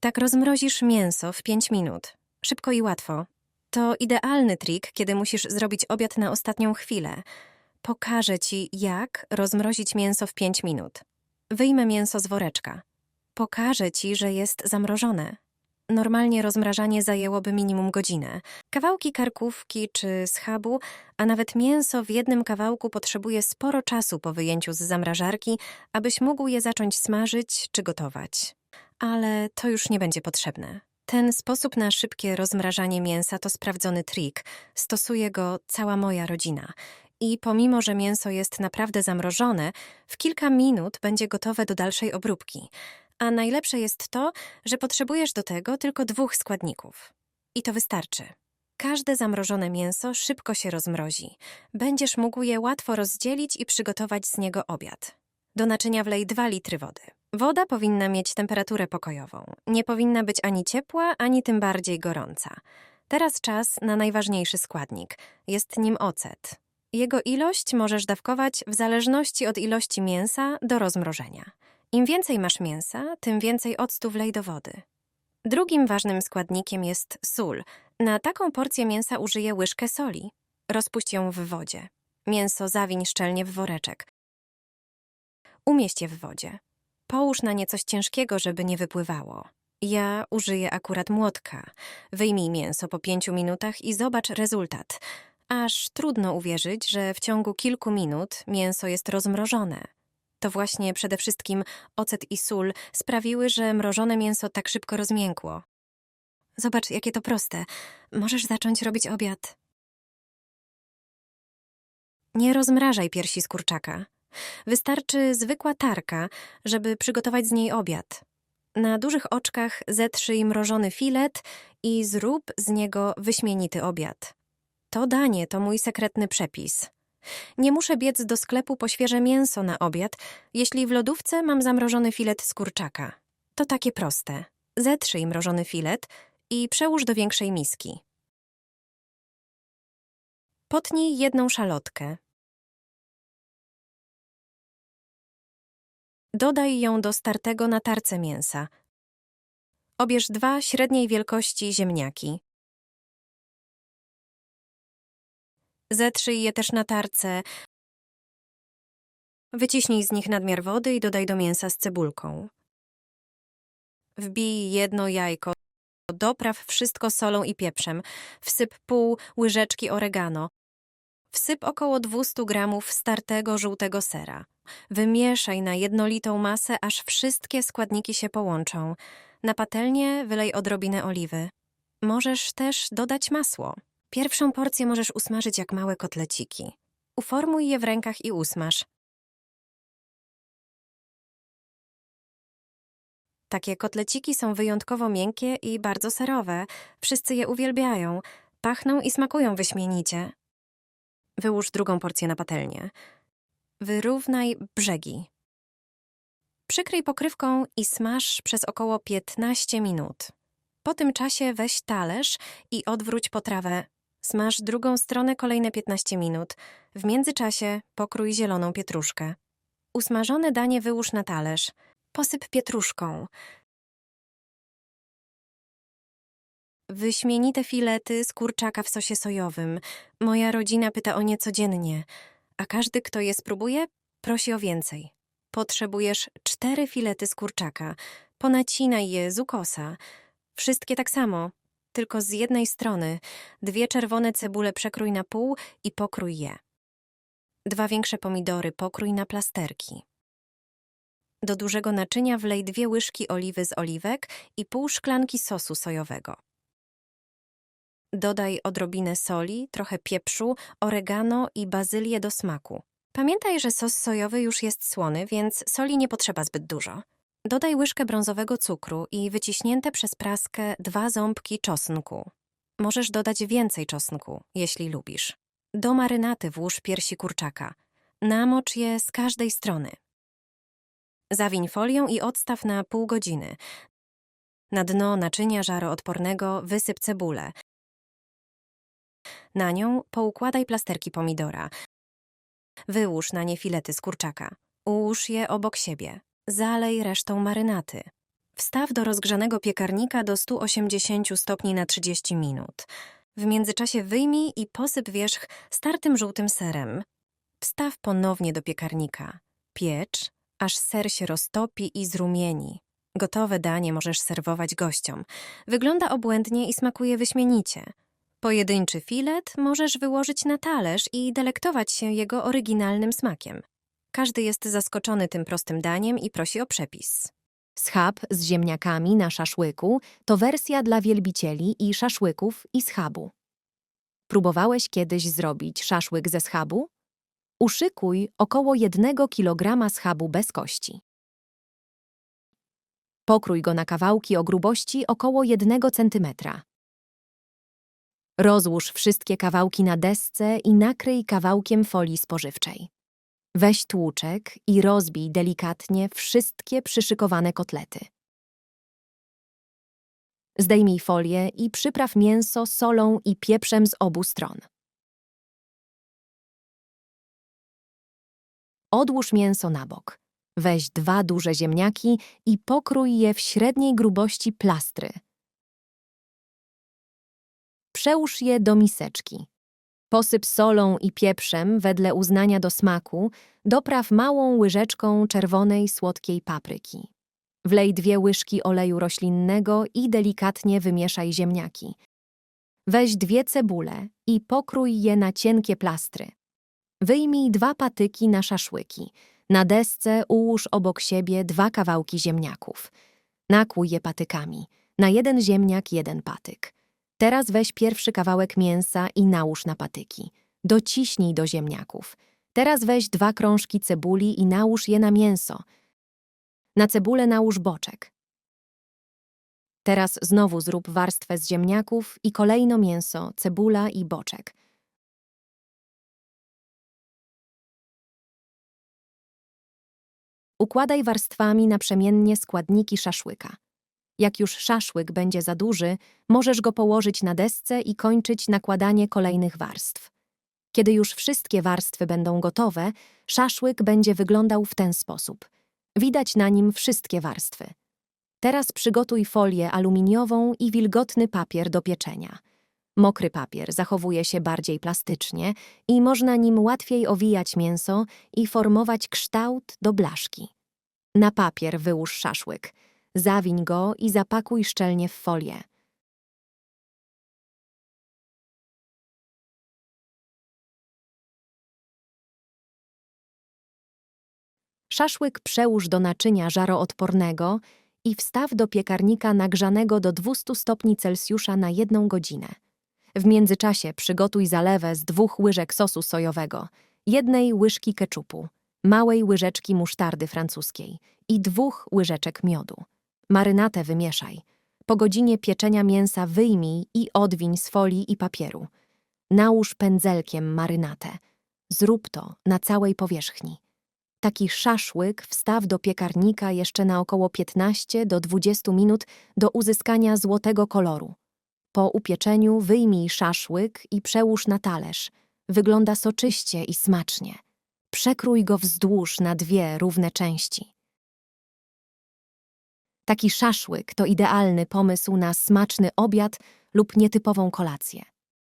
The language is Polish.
Tak rozmrozisz mięso w 5 minut. Szybko i łatwo. To idealny trik, kiedy musisz zrobić obiad na ostatnią chwilę. Pokażę Ci, jak rozmrozić mięso w 5 minut. Wyjmę mięso z woreczka. Pokażę Ci, że jest zamrożone. Normalnie rozmrażanie zajęłoby minimum godzinę. Kawałki karkówki czy schabu, a nawet mięso w jednym kawałku potrzebuje sporo czasu po wyjęciu z zamrażarki, abyś mógł je zacząć smażyć czy gotować. Ale to już nie będzie potrzebne. Ten sposób na szybkie rozmrażanie mięsa to sprawdzony trik. Stosuje go cała moja rodzina. I pomimo, że mięso jest naprawdę zamrożone, w kilka minut będzie gotowe do dalszej obróbki. A najlepsze jest to, że potrzebujesz do tego tylko 2 składników. I to wystarczy. Każde zamrożone mięso szybko się rozmrozi. Będziesz mógł je łatwo rozdzielić i przygotować z niego obiad. Do naczynia wlej 2 litry wody. Woda powinna mieć temperaturę pokojową. Nie powinna być ani ciepła, ani tym bardziej gorąca. Teraz czas na najważniejszy składnik. Jest nim ocet. Jego ilość możesz dawkować w zależności od ilości mięsa do rozmrożenia. Im więcej masz mięsa, tym więcej octu wlej do wody. Drugim ważnym składnikiem jest sól. Na taką porcję mięsa użyję łyżkę soli. Rozpuść ją w wodzie. Mięso zawiń szczelnie w woreczek. Umieść je w wodzie. Połóż na nie coś ciężkiego, żeby nie wypływało. Ja użyję akurat młotka. Wyjmij mięso po 5 minutach i zobacz rezultat. Aż trudno uwierzyć, że w ciągu kilku minut mięso jest rozmrożone. To właśnie przede wszystkim ocet i sól sprawiły, że mrożone mięso tak szybko rozmiękło. Zobacz, jakie to proste. Możesz zacząć robić obiad. Nie rozmrażaj piersi z kurczaka. Wystarczy zwykła tarka, żeby przygotować z niej obiad. Na dużych oczkach zetrzyj mrożony filet i zrób z niego wyśmienity obiad. To danie to mój sekretny przepis. Nie muszę biec do sklepu po świeże mięso na obiad, jeśli w lodówce mam zamrożony filet z kurczaka. To takie proste. Zetrzyj mrożony filet i przełóż do większej miski. Potnij 1 szalotkę. Dodaj ją do startego na tarce mięsa. Obierz 2 średniej wielkości ziemniaki. Zetrzyj je też na tarce. Wyciśnij z nich nadmiar wody i dodaj do mięsa z cebulką. Wbij 1 jajko. Dopraw wszystko solą i pieprzem. Wsyp pół łyżeczki oregano. Wsyp około 200 gramów startego żółtego sera. Wymieszaj na jednolitą masę, aż wszystkie składniki się połączą. Na patelnię wylej odrobinę oliwy. Możesz też dodać masło. Pierwszą porcję możesz usmażyć jak małe kotleciki. Uformuj je w rękach i usmaż. Takie kotleciki są wyjątkowo miękkie i bardzo serowe. Wszyscy je uwielbiają. Pachną i smakują wyśmienicie. Wyłóż drugą porcję na patelnię. Wyrównaj brzegi. Przykryj pokrywką i smaż przez około 15 minut. Po tym czasie weź talerz i odwróć potrawę. Smaż drugą stronę kolejne 15 minut. W międzyczasie pokrój zieloną pietruszkę. Usmażone danie wyłóż na talerz. Posyp pietruszką. Wyśmienite filety z kurczaka w sosie sojowym. Moja rodzina pyta o nie codziennie, a każdy, kto je spróbuje, prosi o więcej. Potrzebujesz 4 filety z kurczaka. Ponacinaj je z ukosa. Wszystkie tak samo, tylko z jednej strony. 2 czerwone cebule przekrój na pół i pokrój je. 2 większe pomidory pokrój na plasterki. Do dużego naczynia wlej 2 łyżki oliwy z oliwek i pół szklanki sosu sojowego. Dodaj odrobinę soli, trochę pieprzu, oregano i bazylię do smaku. Pamiętaj, że sos sojowy już jest słony, więc soli nie potrzeba zbyt dużo. Dodaj łyżkę brązowego cukru i wyciśnięte przez praskę 2 ząbki czosnku. Możesz dodać więcej czosnku, jeśli lubisz. Do marynaty włóż piersi kurczaka. Namocz je z każdej strony. Zawiń folią i odstaw na pół godziny. Na dno naczynia żaroodpornego wysyp cebulę. Na nią poukładaj plasterki pomidora. Wyłóż na nie filety z kurczaka. Ułóż je obok siebie. Zalej resztą marynaty. Wstaw do rozgrzanego piekarnika do 180 stopni na 30 minut. W międzyczasie wyjmij i posyp wierzch startym żółtym serem. Wstaw ponownie do piekarnika. Piecz, aż ser się roztopi i zrumieni. Gotowe danie możesz serwować gościom. Wygląda obłędnie i smakuje wyśmienicie. Pojedynczy filet możesz wyłożyć na talerz i delektować się jego oryginalnym smakiem. Każdy jest zaskoczony tym prostym daniem i prosi o przepis. Schab z ziemniakami na szaszłyku to wersja dla wielbicieli i szaszłyków i schabu. Próbowałeś kiedyś zrobić szaszłyk ze schabu? Uszykuj około 1 kg schabu bez kości. Pokrój go na kawałki o grubości około 1 cm. Rozłóż wszystkie kawałki na desce i nakryj kawałkiem folii spożywczej. Weź tłuczek i rozbij delikatnie wszystkie przyszykowane kotlety. Zdejmij folię i przypraw mięso solą i pieprzem z obu stron. Odłóż mięso na bok. Weź 2 duże ziemniaki i pokrój je w średniej grubości plastry. Przełóż je do miseczki. Posyp solą i pieprzem wedle uznania do smaku, dopraw małą łyżeczką czerwonej, słodkiej papryki. Wlej 2 łyżki oleju roślinnego i delikatnie wymieszaj ziemniaki. Weź 2 cebule i pokrój je na cienkie plastry. Wyjmij 2 patyki na szaszłyki. Na desce ułóż obok siebie 2 kawałki ziemniaków. Nakłuj je patykami. Na 1 ziemniak 1 patyk. Teraz weź pierwszy kawałek mięsa i nałóż na patyki. Dociśnij do ziemniaków. Teraz weź 2 krążki cebuli i nałóż je na mięso. Na cebulę nałóż boczek. Teraz znowu zrób warstwę z ziemniaków i kolejno mięso, cebula i boczek. Układaj warstwami naprzemiennie składniki szaszłyka. Jak już szaszłyk będzie za duży, możesz go położyć na desce i kończyć nakładanie kolejnych warstw. Kiedy już wszystkie warstwy będą gotowe, szaszłyk będzie wyglądał w ten sposób. Widać na nim wszystkie warstwy. Teraz przygotuj folię aluminiową i wilgotny papier do pieczenia. Mokry papier zachowuje się bardziej plastycznie i można nim łatwiej owijać mięso i formować kształt do blaszki. Na papier wyłóż szaszłyk. Zawiń go i zapakuj szczelnie w folię. Szaszłyk przełóż do naczynia żaroodpornego i wstaw do piekarnika nagrzanego do 200 stopni Celsjusza na 1 godzinę. W międzyczasie przygotuj zalewę z 2 łyżek sosu sojowego, 1 łyżki keczupu, małej łyżeczki musztardy francuskiej i 2 łyżeczek miodu. Marynatę wymieszaj. Po godzinie pieczenia mięsa wyjmij i odwiń z folii i papieru. Nałóż pędzelkiem marynatę. Zrób to na całej powierzchni. Taki szaszłyk wstaw do piekarnika jeszcze na około 15 do 20 minut do uzyskania złotego koloru. Po upieczeniu wyjmij szaszłyk i przełóż na talerz. Wygląda soczyście i smacznie. Przekrój go wzdłuż na 2 równe części. Taki szaszłyk to idealny pomysł na smaczny obiad lub nietypową kolację.